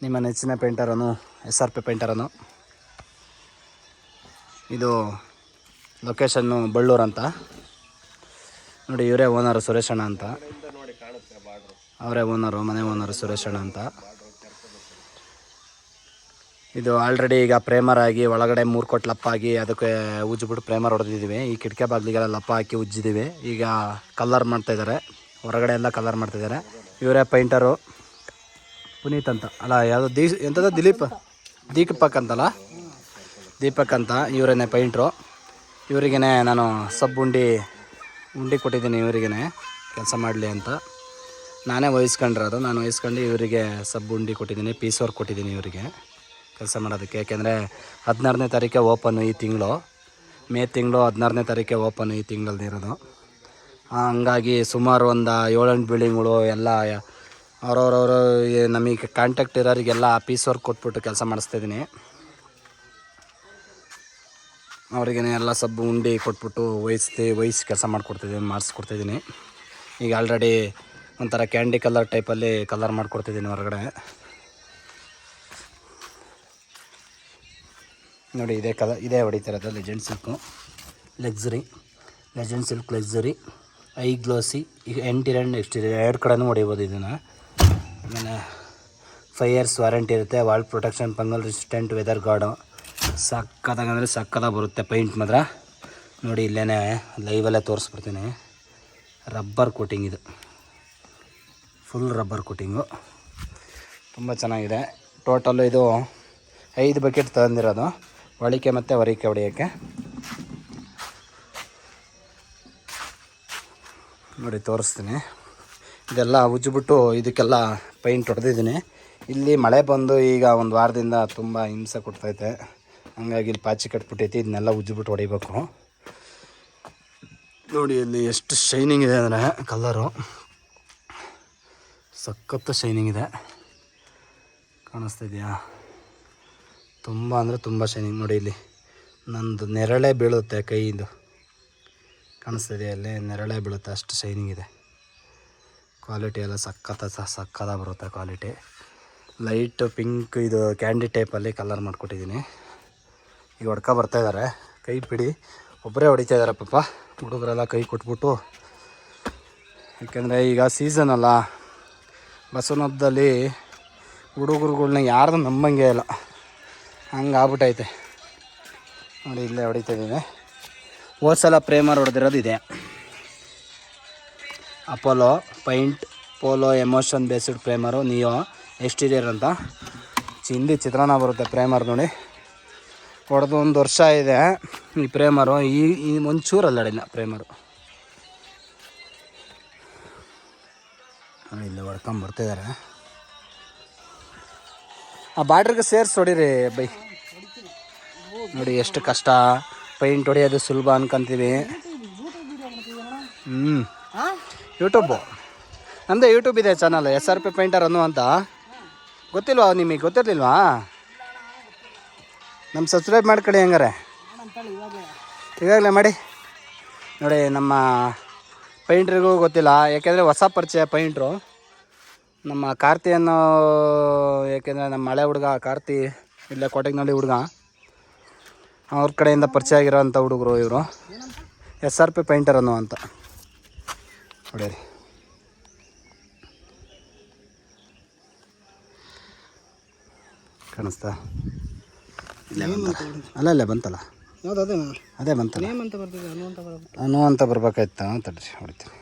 ನಿಮ್ಮ ನೆಚ್ಚಿನ ಪೇಂಟರನು SRP ಪೇಂಟರನು. ಇದು ಲೊಕೇಶನ್ನು ಬಳ್ಳೂರು ಅಂತ ನೋಡಿ. ಇವರೇ ಓನರು ಸುರೇಶಣ್ಣ ಅಂತ, ಅವರೇ ಓನರು, ಮನೆ ಓನರು ಸುರೇಶಣ್ಣ ಅಂತ. ಇದು ಆಲ್ರೆಡಿ ಈಗ ಪ್ರೇಮರ್ ಆಗಿ ಒಳಗಡೆ 3 ಕೊಟ್ಟು ಲಪ್ಪಾಗಿ ಅದಕ್ಕೆ ಉಜ್ಜಿಬಿಟ್ಟು ಪ್ರೇಮರ್ ಹೊಡೆದಿದ್ದೀವಿ. ಈ ಕಿಟಕಿ ಬಾಗಿಲಿಗೆಲ್ಲ ಲಪ್ಪ ಹಾಕಿ ಉಜ್ಜಿದ್ದೀವಿ. ಈಗ ಕಲರ್ ಮಾಡ್ತಾಯಿದ್ದಾರೆ, ಹೊರಗಡೆ ಎಲ್ಲ ಕಲರ್ ಮಾಡ್ತಾಯಿದ್ದಾರೆ. ಇವರೇ ಪೈಂಟರು ಪುನೀತ್ ಅಂತ, ಅಲ್ಲ ಯಾವುದೋ ಎಂಥದ್ದು ದೀಪಕ್ ಅಂತಲ್ಲ, ದೀಪಕ್ ಅಂತ. ಇವರೇನೆ ಪೈಂಟ್ರು. ಇವರಿಗೇ ನಾನು ಉಂಡಿ ಕೊಟ್ಟಿದ್ದೀನಿ, ಇವರಿಗೇ ಕೆಲಸ ಮಾಡಲಿ ಅಂತ. ನಾನೇ ವಹಿಸ್ಕೊಂಡಿರೋದು, ನಾನು ವಹಿಸ್ಕೊಂಡು ಇವರಿಗೆ ಉಂಡಿ ಕೊಟ್ಟಿದ್ದೀನಿ, ಪೀಸ್ ವರ್ಕ್ ಕೊಟ್ಟಿದ್ದೀನಿ ಇವರಿಗೆ ಕೆಲಸ ಮಾಡೋದಕ್ಕೆ. ಯಾಕೆಂದರೆ 16ನೇ ತಾರೀಕೆ ಓಪನ್ನು ಈ ತಿಂಗಳು, ಮೇ ತಿಂಗಳು 16ನೇ ತಾರೀಕೆ ಓಪನ್ನು ಈ ತಿಂಗಳಲ್ಲಿ ಇರೋದು. ಹಂಗಾಗಿ ಸುಮಾರು ಒಂದು 7-8 ಬಿಲ್ಡಿಂಗ್ಗಳು ಎಲ್ಲ ಅವ್ರವ್ರವರು ನಮಗೆ ಕಾಂಟ್ಯಾಕ್ಟ್ ಇರೋರಿಗೆಲ್ಲ ಪೀಸ್ ವರ್ಕ್ ಕೊಟ್ಬಿಟ್ಟು ಕೆಲಸ ಮಾಡಿಸ್ತಾಯಿದ್ದೀನಿ. ಅವ್ರಿಗೇ ಎಲ್ಲ ಉಂಡಿ ಕೊಟ್ಬಿಟ್ಟು ವಹಿಸಿ ಕೆಲಸ ಮಾಡಿಸ್ಕೊಡ್ತಿದ್ದೀನಿ. ಈಗ ಆಲ್ರೆಡಿ ಒಂಥರ ಕ್ಯಾಂಡಿ ಕಲರ್ ಟೈಪಲ್ಲಿ ಕಲರ್ ಮಾಡಿಕೊಡ್ತಿದ್ದೀನಿ ಹೊರಗಡೆ. ನೋಡಿ ಇದೇ ಹೊಡಿತಿರೋದು legend silk luxury hi glossy. ಈಗ ಇಂಟೀರಿಯರ್ ಆ್ಯಂಡ್ ಎಕ್ಸ್ಟೀರಿಯರ್ 2 ಕಡೆನೂ ಹೊಡಿಬೋದು ಇದನ್ನು. ಆಮೇಲೆ 5 years ವಾರಂಟಿ ಇರುತ್ತೆ. Wall protection, fungal resistant, weather guard. ಸಕ್ಕತ್ತಾಗಂದರೆ ಸಕ್ಕತ್ತಾಗಿ ಬರುತ್ತೆ ಪೈಂಟ್ ಮಾತ್ರ. ನೋಡಿ ಇಲ್ಲೇ ಲೈವಲ್ಲೇ ತೋರಿಸ್ಬಿಡ್ತೀನಿ. ರಬ್ಬರ್ ಕೋಟಿಂಗ್, ಇದು ಫುಲ್ ರಬ್ಬರ್ ಕೋಟಿಂಗು, ತುಂಬ ಚೆನ್ನಾಗಿದೆ. ಟೋಟಲ್ಲು ಇದು 5 ಬಕೆಟ್ ತಂದಿರೋದು, ಒಳಿಕೆ ಮತ್ತು ಹೊರಿಕೆ ಹೊಡೆಯೋಕ್ಕೆ. ನೋಡಿ ತೋರಿಸ್ತೀನಿ. ಇದೆಲ್ಲ ಉಜ್ಜಿಬಿಟ್ಟು ಇದಕ್ಕೆಲ್ಲ ಪೈಂಟ್ ಹೊಡೆದಿದ್ದೀನಿ. ಇಲ್ಲಿ ಮಳೆ ಬಂದು ಈಗ 1 ವಾರದಿಂದ ತುಂಬ ಹಿಂಸೆ ಕೊಡ್ತೈತೆ. ಹಂಗಾಗಿ ಇಲ್ಲಿ ಪಾಚಿ ಕಟ್ಬಿಟ್ಟೈತಿ. ಇದನ್ನೆಲ್ಲ ಉಜ್ಜಿಬಿಟ್ಟು ಹೊಡಿಬೇಕು. ನೋಡಿ ಇಲ್ಲಿ ಎಷ್ಟು ಶೈನಿಂಗ್ ಇದೆ ಅಂದರೆ ಕಲರು ಸಖತ್ತು ಶೈನಿಂಗ್ ಇದೆ. ಕಾಣಿಸ್ತಿದೆಯಾ? ತುಂಬ ಅಂದರೆ ತುಂಬ ಶೈನಿಂಗ್. ನೋಡಿ ಇಲ್ಲಿ ನಂದು ನೆರಳೇ ಬೀಳುತ್ತೆ ಕೈಯಿಂದ, ಕಾಣಿಸ್ತಿದೆಯಾ? ಅಲ್ಲಿ ನೆರಳೇ ಬೀಳುತ್ತೆ, ಅಷ್ಟು ಶೈನಿಂಗ್ ಇದೆ. ಕ್ವಾಲಿಟಿ ಎಲ್ಲ ಸಕ್ಕತ್ತಾಗಿ ಬರುತ್ತೆ ಕ್ವಾಲಿಟಿ. ಲೈಟ್ ಪಿಂಕ್, ಇದು ಕ್ಯಾಂಡಿ ಟೈಪಲ್ಲಿ ಕಲರ್ ಮಾಡಿಕೊಟ್ಟಿದ್ದೀನಿ. ಈಗ ಬರ್ತಾಯಿದ್ದಾರೆ, ಕೈ ಪಿಡಿ ಒಬ್ಬರೇ ಹೊಡಿತಾಯಿದ್ದಾರೆ ಪಾಪ. ಹುಡುಗರೆಲ್ಲ ಕೈ ಕೊಟ್ಬಿಟ್ಟು, ಯಾಕೆಂದರೆ ಈಗ ಸೀಸನ್ ಅಲ್ಲ, ಬಸವನ ಹಬ್ಬದಲ್ಲಿ ಹುಡುಗರುಗಳ್ನ ಯಾರ್ದು ನಂಬಂಗೆ ಇಲ್ಲ, ಹಂಗೆ ಆಗ್ಬಿಟ್ಟೈತೆ. ನೋಡಿ ಇಲ್ಲೇ ಹೊಡಿತಾಯಿದ್ದೀನಿ. ಹೋದ್ಸಲ ಪ್ರೇಮರ್ ಹೊಡೆದಿರೋದು ಇದೆ, Apollo paint Polo emotion based primer neo exterior ಅಂತ. ಹಿಂದಿ ಚಿತ್ರಾನ್ನ ಬರುತ್ತೆ ಪ್ರೇಮರ್. ನೋಡಿ ಹೊಡೆದು 1 ವರ್ಷ ಇದೆ ಈ ಪ್ರೇಮರು. ಈ ಒಂಚೂರು ಅಲ್ಲಾಡಿಲ್ಲ ಪ್ರೇಮರು. ಇಲ್ಲಿ ಬರ್ತಾಯಿದ್ದಾರೆ. ಆ ಬಾರ್ಡ್ರಿಗೆ ಸೇರಿಸಿ ಹೊಡೀರಿ ಬೈ. ನೋಡಿ ಎಷ್ಟು ಕಷ್ಟ, ಪೈಂಟ್ ಹೊಡೆಯೋದು ಸುಲಭ ಅನ್ಕೊಂತೀವಿ. ಯೂಟ್ಯೂಬು ನಮ್ಮದೇ ಯೂಟ್ಯೂಬ್ ಇದೆ ಚಾನಲ್, SRP ಪೇಂಟರ್ ಅನ್ನೋ ಅಂತ. ಗೊತ್ತಿಲ್ವಾ ನಿಮಗೆ? ಗೊತ್ತಿರಲಿಲ್ವಾ? ನಮ್ಮ ಸಬ್ಸ್ಕ್ರೈಬ್ ಮಾಡ್ಕೊಳ್ಳಿ ಹಂಗಾರೆ, ಈಗಾಗಲೇ ಮಾಡಿ. ನೋಡಿ ನಮ್ಮ ಪೈಂಟ್ರಿಗೂ ಗೊತ್ತಿಲ್ಲ, ಯಾಕೆಂದರೆ ಹೊಸ ಪರಿಚಯ ಪೈಂಟ್ರು. ನಮ್ಮ ಕಾರ್ತಿ ಅನ್ನೋ, ಯಾಕೆಂದರೆ ನಮ್ಮ ಹಳೆ ಹುಡುಗ ಕಾರ್ತಿ, ಇಲ್ಲೇ ಕೋಟೆಗ್ನಳ್ಳಿ ಹುಡುಗ, ಅವ್ರ ಕಡೆಯಿಂದ ಪರಿಚಯ ಆಗಿರೋಂಥ ಹುಡುಗರು ಇವರು. SRP ಪೈಂಟರ್ ಅನ್ನೋ ಅಂತ. ಹೊಡೀರಿ. ಕಾಣಿಸ್ತಾ? ಅಲ್ಲೇ ಬಂತಲ್ಲ, ಅದೇ ಬಂತಲ್ಲ, ಅನು ಅಂತ ಬರ್ಬೇಕಾಯ್ತಾ? ತಡ್ರಿ ಹೊಡಿತೀನಿ.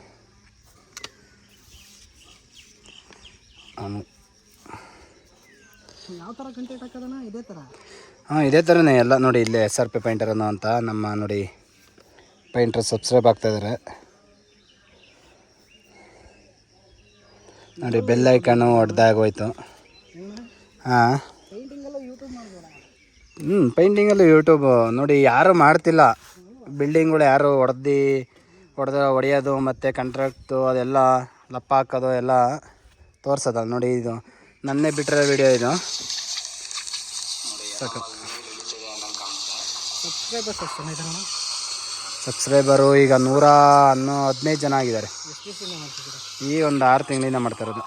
ಹಾಂ ಇದೇ ಥರನೇ ಎಲ್ಲ. ನೋಡಿ ಇಲ್ಲೇ SRP ಪೈಂಟರ್ ಅನ್ನೋ ಅಂತ ನಮ್ಮ ನೋಡಿ ಪೈಂಟ್ರ್ ಸಬ್ಸ್ಕ್ರೈಬ್ ಆಗ್ತಾಯಿದ್ದಾರೆ. ನೋಡಿ ಬೆಲ್ ಐಕಾನು ಹೊಡೆದಾಗೋಯ್ತು. ಹಾಂ ಪೈಂಟಿಂಗಲ್ಲೂ ಯೂಟ್ಯೂಬು. ನೋಡಿ ಯಾರೂ ಮಾಡ್ತಿಲ್ಲ, ಬಿಲ್ಡಿಂಗ್ಗಳು ಯಾರು ಹೊಡೆಯೋದು ಮತ್ತು ಕಾಂಟ್ರಾಕ್ಟು ಅದೆಲ್ಲ ಲಪ್ಪ ಹಾಕೋದು ಎಲ್ಲ ತೋರಿಸೋದ. ನೋಡಿ ಇದು ನನ್ನೇ ಬಿಟ್ಟಿರೋ ವಿಡಿಯೋ ಇದು. ಸಬ್ಸ್ಕ್ರೈಬರು ಈಗ 115 ಜನ ಆಗಿದ್ದಾರೆ. ಈ ಒಂದು 6 ತಿಂಗಳಿಂದ ಮಾಡ್ತಾಯಿರೋದು.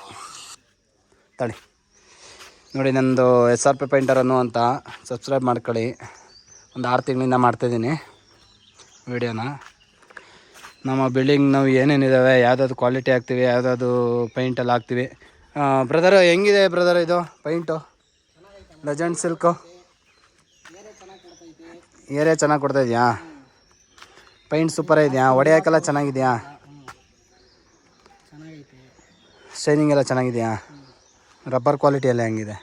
ತಳಿ ನೋಡಿ ನಂದು SRP ಪೇಂಟರ್ ಅನ್ನೋ ಅಂತ ಸಬ್ಸ್ಕ್ರೈಬ್ ಮಾಡ್ಕೊಳ್ಳಿ. ಒಂದು 6 ತಿಂಗಳಿಂದ ಮಾಡ್ತಾಯಿದ್ದೀನಿ ವೀಡಿಯೋನ. ನಮ್ಮ ಬಿಲ್ಡಿಂಗ್ ನಾವು ಏನೇನಿದ್ದಾವೆ, ಯಾವುದಾದ್ರು ಕ್ವಾಲಿಟಿ ಹಾಕ್ತೀವಿ, ಯಾವುದಾದ್ರು ಪೇಂಟೆಲ್ಲ ಹಾಕ್ತೀವಿ. ಬ್ರದರ್ ಹೆಂಗಿದೆ ಬ್ರದರ್ ಇದು ಪೇಂಟು? ಲೆಜೆಂಡ್ ಸಿಲ್ಕು ಏರಿಯಾ ಚೆನ್ನಾಗಿ ಕೊಡ್ತಾಯಿದ್ಯಾ? ಪೇಂಟ್ ಸೂಪರ್ ಇದೆಯಾ? ಹೊಡೆಯೋಕ್ಕೆಲ್ಲ ಚೆನ್ನಾಗಿದೆಯಾ? ಶೈನಿಂಗ್ ಎಲ್ಲ ಚೆನ್ನಾಗಿದೆಯಾ? ರಬ್ಬರ್ ಕ್ವಾಲಿಟಿ ಎಲ್ಲ ಹೆಂಗಿದೆ?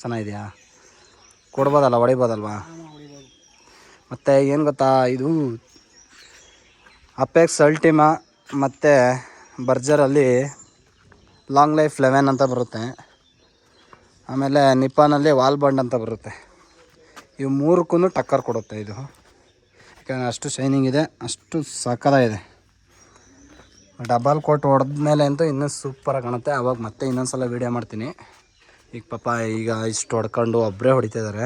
ಚೆನ್ನಾಗಿದೆಯಾ? ಕೊಡ್ಬೋದಲ್ಲ, ಹೊಡಿಬೋದಲ್ವಾ? ಮತ್ತು ಏನು ಗೊತ್ತಾ, ಇದು ಅಪೆಕ್ಸ್ ಅಲ್ಟಿಮಾ ಮತ್ತು ಬರ್ಜರಲ್ಲಿ ಲಾಂಗ್ ಲೈಫ್ 11 ಅಂತ ಬರುತ್ತೆ. ಆಮೇಲೆ ನಿಪ್ಪಾನಲ್ಲಿ ವಾಲ್ ಬಾಂಡ್ ಅಂತ ಬರುತ್ತೆ. ಇವು 3ಕ್ಕೂ ಟಕ್ಕರ್ ಕೊಡುತ್ತೆ ಇದು. ಯಾಕಂದರೆ ಅಷ್ಟು ಶೈನಿಂಗ್ ಇದೆ, ಅಷ್ಟು ಸಕ್ಕತ್ತಾಗಿದೆ. ಡಬಲ್ ಕೋಟ್ ಹೊಡೆದ್ಮೇಲೆ ಅಂತೂ ಇನ್ನೂ ಸೂಪರಾಗಿ ಕಾಣುತ್ತೆ. ಆವಾಗ ಮತ್ತೆ ಇನ್ನೊಂದು ಸಲ ವೀಡಿಯೋ ಮಾಡ್ತೀನಿ. ಈಗ ಪಾಪ ಈಗ ಇಷ್ಟು ಹೊಡ್ಕೊಂಡು ಒಬ್ಬರೇ ಹೊಡಿತಿದ್ದಾರೆ.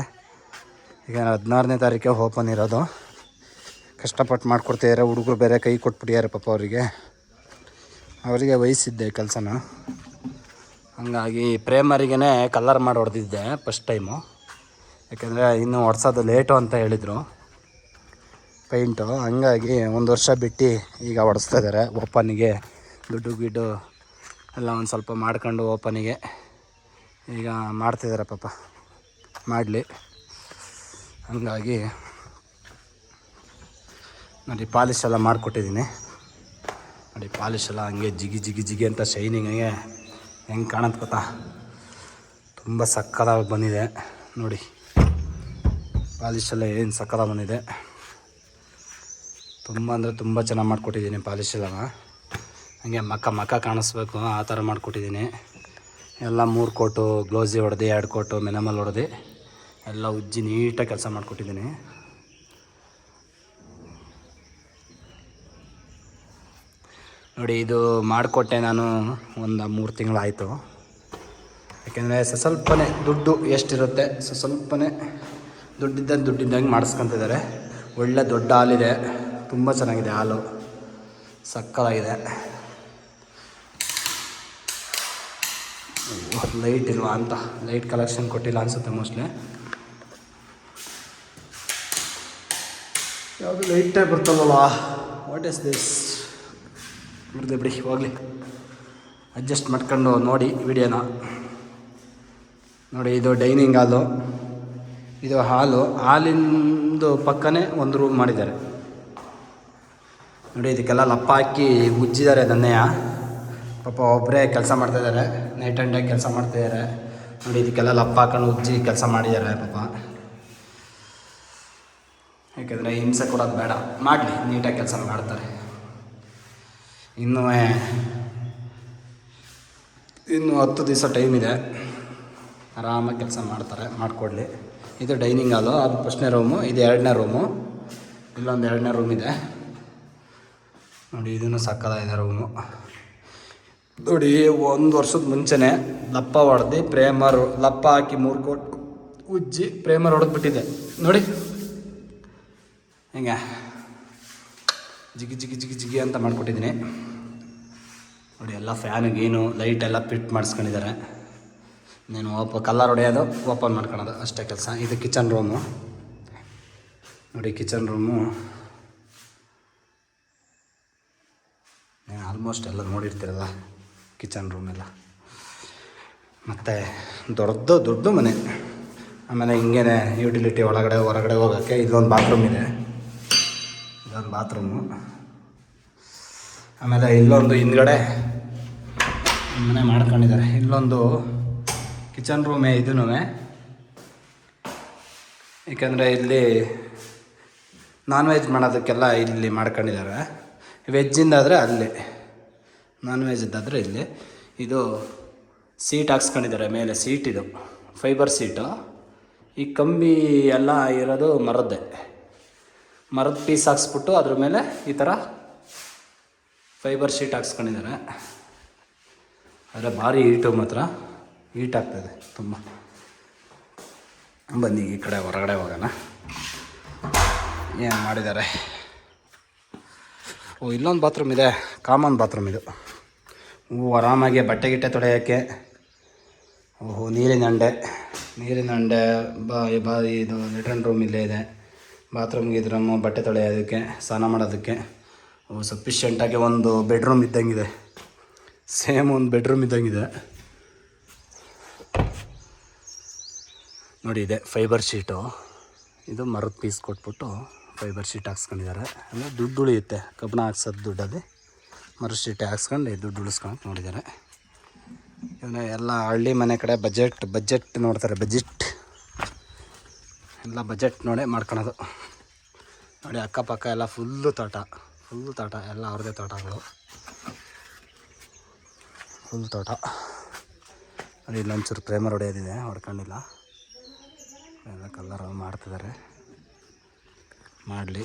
ಈಗ 16ನೇ ತಾರೀಕೆ ಓಪನ್ ಇರೋದು. ಕಷ್ಟಪಟ್ಟು ಮಾಡಿಕೊಡ್ತಿದ್ದಾರೆ. ಹುಡುಗರು ಬೇರೆ ಕೈ ಕೊಟ್ಬಿಟ್ಟಿದ್ದಾರೆ ಪಾಪ ಅವರಿಗೆ ವಹಿಸಿದ್ದೆ ಕೆಲಸನ. ಹಂಗಾಗಿ ಪ್ರೇಮರಿಗೇ ಕಲರ್ ಮಾಡಿ ಹೊಡೆದಿದ್ದೆ ಫಸ್ಟ್ ಟೈಮು. ಯಾಕೆಂದರೆ ಇನ್ನೂ ಹೊಡ್ಸೋದು ಲೇಟು ಅಂತ ಹೇಳಿದರು ಪೇಂಟು. ಹಂಗಾಗಿ 1 ವರ್ಷ ಬಿಟ್ಟು ಈಗ ಹೊಡೆಸ್ತಾ ಇದ್ದಾರೆ. ಓಪನಿಗೆ ದುಡ್ಡು ಎಲ್ಲ ಒಂದು ಸ್ವಲ್ಪ ಮಾಡ್ಕೊಂಡು ಓಪನಿಗೆ ಈಗ ಮಾಡ್ತಿದ್ದಾರೆ ಪಾಪ. ಮಾಡಲಿ. ಹಂಗಾಗಿ ನೋಡಿ ಪಾಲಿಶ್ ಎಲ್ಲ ಮಾಡಿಕೊಟ್ಟಿದ್ದೀನಿ. ನೋಡಿ ಪಾಲಿಶ್ ಎಲ್ಲ ಹಂಗೆ ಜಿಗಿ ಅಂತ ಶೈನಿಂಗಿಗೆ ಹೆಂಗೆ ಕಾಣುತ್ತೆ ಗೊತ್ತಾ? ತುಂಬ ಸಕ್ಕತ್ತಾಗಿ ಬಂದಿದೆ ನೋಡಿ. ಪಾಲಿಶ್ ಎಲ್ಲ ಏನು ಸಕ್ಕತ್ತಾಗಿ ಬಂದಿದೆ. ತುಂಬ ಅಂದರೆ ತುಂಬ ಚೆನ್ನಾಗಿ ಮಾಡಿಕೊಟ್ಟಿದ್ದೀನಿ ಪಾಲಿಶ್ ಎಲ್ಲ. ಹಂಗೆ ಮಕ್ಕ ಕಾಣಿಸ್ಬೇಕು ಆ ಥರ ಮಾಡಿಕೊಟ್ಟಿದ್ದೀನಿ. ಎಲ್ಲ 3 ಕೋಟು ಗ್ಲೌಸಿ ಹೊಡೆದು 2 ಕೋಟು ಮಿನಿಮಲ್ ಹೊಡೆದು ಎಲ್ಲ ಉಜ್ಜಿ ನೀಟಾಗಿ ಕೆಲಸ ಮಾಡಿಕೊಟ್ಟಿದ್ದೀನಿ. ನೋಡಿ ಇದು ಮಾಡಿಕೊಟ್ಟೆ ನಾನು ಒಂದು 3 ತಿಂಗಳಾಯಿತು. ಯಾಕೆಂದರೆ ಸ್ವಲ್ಪನೇ ದುಡ್ಡು ಎಷ್ಟಿರುತ್ತೆ ಸ್ವಲ್ಪನೇ ದುಡ್ಡಿದ್ದಂಗೆ ಮಾಡಿಸ್ಕೊತಿದ್ದಾರೆ. ಒಳ್ಳೆ ದೊಡ್ಡ ಹಾಲಿದೆ, ತುಂಬ ಚೆನ್ನಾಗಿದೆ ಹಾಲು, ಸಕ್ಕತ್ತಾಗಿದೆ. ಲೈಟ್ ಇಲ್ವಾ ಅಂತ, ಲೈಟ್ ಕಲೆಕ್ಷನ್ ಕೊಟ್ಟಿಲ್ಲ ಅನಿಸುತ್ತೆ ಮೋಸ್ಟ್ಲಿ. ಯಾವುದು ಲೈಟೇ ಬರ್ತಲ್ವ? What is this? ಬಿಡಿ ಹೋಗಲಿ, ಅಡ್ಜಸ್ಟ್ ಮಾಡ್ಕೊಂಡು ನೋಡಿ ವಿಡಿಯೋನ. ನೋಡಿ ಇದು ಡೈನಿಂಗ್ ಹಾಲು, ಇದು ಹಾಲಿಂದು ಪಕ್ಕನೇ ಒಂದು ರೂಮ್ ಮಾಡಿದ್ದಾರೆ. ನೋಡಿ ಇದಕ್ಕೆಲ್ಲ ಲಪ್ಪ ಹಾಕಿ ಉಜ್ಜಿದ್ದಾರೆ ನನ್ನೆಯ. ಪಾಪ ಒಬ್ಬರೇ ಕೆಲಸ ಮಾಡ್ತಾಯಿದ್ದಾರೆ, ನೈಟ್ ಆ್ಯಂಡ್ ಡೇ ಕೆಲಸ ಮಾಡ್ತಾಯಿದ್ದಾರೆ. ನೋಡಿ ಇದಕ್ಕೆಲ್ಲ ಲಪ್ಪ ಹಾಕೊಂಡು ಉಜ್ಜಿ ಕೆಲಸ ಮಾಡಿದ್ದಾರೆ ಪಾಪ. ಯಾಕೆಂದರೆ ಹಿಂಸೆ ಕೊಡೋದು ಬೇಡ, ಮಾಡಲಿ, ನೀಟಾಗಿ ಕೆಲಸ ಮಾಡ್ತಾರೆ. ಇನ್ನೂ 10 ದಿವಸ ಟೈಮ್ ಇದೆ, ಆರಾಮಾಗಿ ಕೆಲಸ ಮಾಡ್ತಾರೆ, ಮಾಡಿಕೊಡ್ಲಿ. ಇದು ಡೈನಿಂಗ್ ಹಾಲು, ಅದು ಫಸ್ಟ್ನೇ ರೂಮು, ಇದು 2ನೇ ರೂಮು. ಇಲ್ಲೊಂದು 2ನೇ ರೂಮ್ ಇದೆ ನೋಡಿ. ಇದೂ ಸಕ್ಕತ್ತಾಗಿದೆ ರೂಮು. ನೋಡಿ 1 ವರ್ಷದ ಮುಂಚೆನೇ ಲಪ್ಪ ಹೊಡೆದು ಪ್ರೇಮರು ಲಪ್ಪ ಹಾಕಿ 3 ಕೋಟ್ ಉಜ್ಜಿ ಪ್ರೇಮರ್ ಹೊಡೆದ್ಬಿಟ್ಟಿದೆ ನೋಡಿ. ಹಿಂಗೆ ಜಿಗಿ ಅಂತ ಮಾಡಿಕೊಟ್ಟಿದ್ದೀನಿ ನೋಡಿ. ಎಲ್ಲ ಫ್ಯಾನು ಗೀನು ಲೈಟೆಲ್ಲ ಫಿಟ್ ಮಾಡಿಸ್ಕೊಂಡಿದ್ದಾರೆ. ನೀನು ಕಲರ್ ಹೊಡೆಯೋದು, ಓಪನ್ ಮಾಡ್ಕೊಳೋದು ಅಷ್ಟೇ ಕೆಲಸ. ಇದು ಕಿಚನ್ ರೂಮು ನೋಡಿ. ಕಿಚನ್ ರೂಮು ಆಲ್ಮೋಸ್ಟ್ ಎಲ್ಲ ನೋಡಿರ್ತೀರಲ್ಲ ಕಿಚನ್ ರೂಮೆಲ್ಲ. ಮತ್ತು ದೊಡ್ಡ ಮನೆ. ಆಮೇಲೆ ಹಿಂಗೇ ಯುಟಿಲಿಟಿ ಒಳಗಡೆ ಹೊರಗಡೆ ಹೋಗೋಕ್ಕೆ ಇಲ್ಲೊಂದು ಬಾತ್ರೂಮ್ ಇದೆ, ಇದೊಂದು ಬಾತ್ರೂಮು. ಆಮೇಲೆ ಇಲ್ಲೊಂದು ಹಿಂದ್ಗಡೆ ಮನೆ ಮಾಡ್ಕೊಂಡಿದ್ದಾರೆ. ಇಲ್ಲೊಂದು ಕಿಚನ್ ರೂಮೇ ಇದೂ. ಏಕೆಂದರೆ ಇಲ್ಲಿ ನಾನ್ ವೆಜ್ ಮಾಡೋದಕ್ಕೆಲ್ಲ ಇಲ್ಲಿ ಮಾಡ್ಕೊಂಡಿದ್ದಾರೆ. ವೆಜ್ಜಿಂದಾದರೆ ಅಲ್ಲಿ, ನಾನ್ ವೆಜ್ಜಿದ್ದಾದರೆ ಇಲ್ಲಿ. ಇದು ಸೀಟ್ ಹಾಕ್ಸ್ಕೊಂಡಿದ್ದಾರೆ ಮೇಲೆ. ಸೀಟ್ ಇದು ಫೈಬರ್ ಸೀಟು. ಈ ಕಂಬಿ ಎಲ್ಲ ಇರೋದು ಮರದ ಪೀಸ್ ಹಾಕ್ಸ್ಬಿಟ್ಟು ಅದ್ರ ಮೇಲೆ ಈ ಥರ ಫೈಬರ್ ಶೀಟ್ ಹಾಕ್ಸ್ಕೊಂಡಿದ್ದಾರೆ. ಆದರೆ ಭಾರಿ ಹೀಟ್ ಆಗ್ತಾಯಿದೆ ತುಂಬ. ಬನ್ನಿ ಈ ಕಡೆ ಹೊರಗಡೆ ಹೋಗೋಣ. ಏನು ಮಾಡಿದ್ದಾರೆ? ಇಲ್ಲೊಂದು ಬಾತ್ರೂಮ್ ಇದೆ, ಕಾಮನ್ ಬಾತ್ರೂಮ್ ಇದು. ಆರಾಮಾಗಿ ಬಟ್ಟೆ ಗಿಟ್ಟೆ ತೊಳೆಯೋಕ್ಕೆ ಓಹೋ, ನೀರಿನ ಹಂಡೆ ಇದು ಲೆಟ್ರಿನ್ ರೂಮ್ ಇಲ್ಲೇ ಇದೆ. ಬಾತ್ರೂಮ್ಗೆ ಇದ್ರಮ್ಮ ಬಟ್ಟೆ ತೊಳೆಯೋದಕ್ಕೆ, ಸ್ನಾನ ಮಾಡೋದಕ್ಕೆ ಸಫಿಷಿಯೆಂಟಾಗಿ ಒಂದು ಬೆಡ್ರೂಮ್ ಇದ್ದಂಗಿದೆ. ಸೇಮ್ ಒಂದು ಬೆಡ್ರೂಮ್ ಇದ್ದಂಗಿದೆ ನೋಡಿ. ಇದೆ ಫೈಬರ್ ಶೀಟು. ಇದು ಮರದ ಪೀಸ್ ಕೊಟ್ಬಿಟ್ಟು ಫೈಬರ್ ಶೀಟ್ ಹಾಕ್ಸ್ಕೊಂಡಿದ್ದಾರೆ. ಅಂದರೆ ದುಡ್ಡು ಉಳಿಯುತ್ತೆ, ಕಬ್ಬಣ ಹಾಕ್ಸೋದು ದುಡ್ಡಲ್ಲಿ ಮರದ ಶೀಟೆ ಹಾಕ್ಸ್ಕೊಂಡು ದುಡ್ಡು ಉಳಿಸ್ಕೊಳಕ್ಕೆ ನೋಡಿದ್ದಾರೆ. ಇವನ್ನ ಎಲ್ಲ ಹಳ್ಳಿ ಮನೆ ಕಡೆ ಬಜೆಟ್ ನೋಡ್ತಾರೆ. ಎಲ್ಲ ಬಜೆಟ್ ನೋಡೇ ಮಾಡ್ಕೊಳೋದು ನೋಡಿ. ಅಕ್ಕಪಕ್ಕ ಎಲ್ಲ ಫುಲ್ಲು ತೋಟ ಎಲ್ಲ ಅವ್ರದ್ದೇ ತೋಟಗಳು, ಫುಲ್ ತೋಟ ನೋಡಿ. ಇಲ್ಲೊಂಚೂರು ಪ್ರೇಮರ್ ಹೊಡೆಯೋದಿದೆ, ಹೊಡ್ಕೊಂಡಿಲ್ಲ. ಎಲ್ಲ ಕಲ್ಲರ್ ಮಾಡ್ತಿದ್ದಾರೆ, ಮಾಡಲಿ.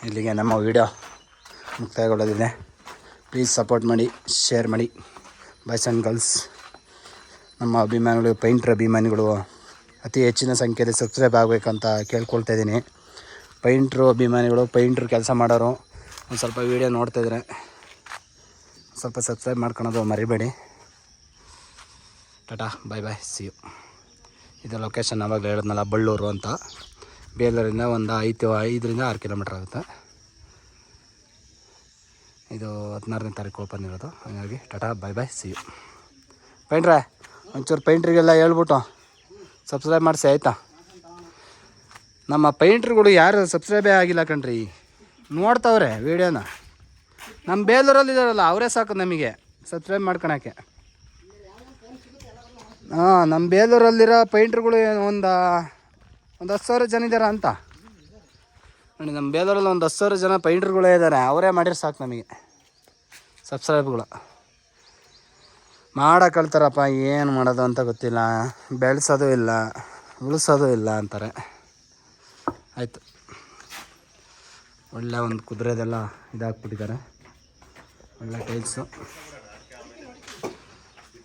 ಇಲ್ಲಿಗೆ ನಮ್ಮ ವಿಡಿಯೋ ಮುಕ್ತಾಯಗೊಳ್ಳೋದಿದೆ. ಪ್ಲೀಸ್ ಸಪೋರ್ಟ್ ಮಾಡಿ, ಶೇರ್ ಮಾಡಿ. ಬಾಯ್ಸ್ ಆ್ಯಂಡ್ ಗರ್ಲ್ಸ್, ನಮ್ಮ ಅಭಿಮಾನಿಗಳು, ಪೈಂಟ್ರ್ ಅಭಿಮಾನಿಗಳು ಅತಿ ಹೆಚ್ಚಿನ ಸಂಖ್ಯೆಯಲ್ಲಿ ಸಬ್ಸ್ಕ್ರೈಬ್ ಆಗಬೇಕಂತ ಕೇಳ್ಕೊಳ್ತಾ ಇದ್ದೀನಿ. ಅಭಿಮಾನಿಗಳು, ಕೆಲಸ ಮಾಡೋರು ಒಂದು ಸ್ವಲ್ಪ ವೀಡಿಯೋ ನೋಡ್ತಾಯಿದ್ರೆ ಸ್ವಲ್ಪ ಸಬ್ಸ್ಕ್ರೈಬ್ ಮಾಡ್ಕೊಳೋದು ಮರಿಬೇಡಿ. ಟಾಟಾ, ಬಾಯ್, ಸಿ ಯು. ಇದು ಲೊಕೇಶನ್ ಆವಾಗಲೇ ಹೇಳಿದ್ನಲ್ಲ, ಬಳ್ಳೂರು ಅಂತ. ಬೇಲೂರಿಂದ ಒಂದು 5ರಿಂದ 6 ಕಿಲೋಮೀಟ್ರ್ ಆಗುತ್ತೆ. ಇದು 16ನೇ ತಾರೀಕು ಓಪನ್ ಇರೋದು. ಹಾಗಾಗಿ ಟಾಟಾ, ಬಾಯ್, ಸಿ ಯು. ಪೈಂಟ್ರೆ, ಒಂಚೂರು ಪೈಂಟ್ರಿಗೆಲ್ಲ ಹೇಳ್ಬಿಟ್ಟು ಸಬ್ಸ್ಕ್ರೈಬ್ ಮಾಡಿಸಿ ಆಯಿತಾ? ನಮ್ಮ ಪೈಂಟ್ರುಗಳು ಯಾರು ಸಬ್ಸ್ಕ್ರೈಬೇ ಆಗಿಲ್ಲ ಕಣ್ರಿ, ನೋಡ್ತವ್ರೆ ವೀಡಿಯೋನ. ನಮ್ಮ ಬೇಲೂರಲ್ಲಿ ಇದ್ದಾರಲ್ಲ, ಅವರೇ ಸಾಕು ನಮಗೆ ಸಬ್ಸ್ಕ್ರೈಬ್ ಮಾಡ್ಕೊಳಕ್ಕೆ. ನಮ್ಮ ಬೇಲೂರಲ್ಲಿರೋ ಪೈಂಟ್ರುಗಳು ಒಂದು 10,000 ಜನ ಇದ್ದಾರೆ ಅಂತ ನೋಡಿ. ನಮ್ಮ ಬೇಲೂರಲ್ಲಿ ಒಂದು 10,000 ಜನ ಪೈಂಟ್ರುಗಳೇ ಇದ್ದಾರೆ, ಅವರೇ ಮಾಡಿದ್ರೆ ಸಾಕು ನಮಗೆ ಸಬ್ಸ್ಕ್ರೈಬ್ಗಳು. ಮಾಡೋಕೆ ಕಳ್ತಾರಪ್ಪ, ಏನು ಮಾಡೋದು ಅಂತ ಗೊತ್ತಿಲ್ಲ, ಬೆಳೆಸೋದು ಇಲ್ಲ, ಉಳಿಸೋದು ಇಲ್ಲ ಅಂತಾರೆ. ಆಯಿತು, ಒಳ್ಳೆ ಒಂದು ಕುದುರೆದೆಲ್ಲ ಇದಾಕ್ಬಿಟ್ಟಿದ್ದಾರೆ, ಒಳ್ಳೆ ಟೈಲ್ಸು.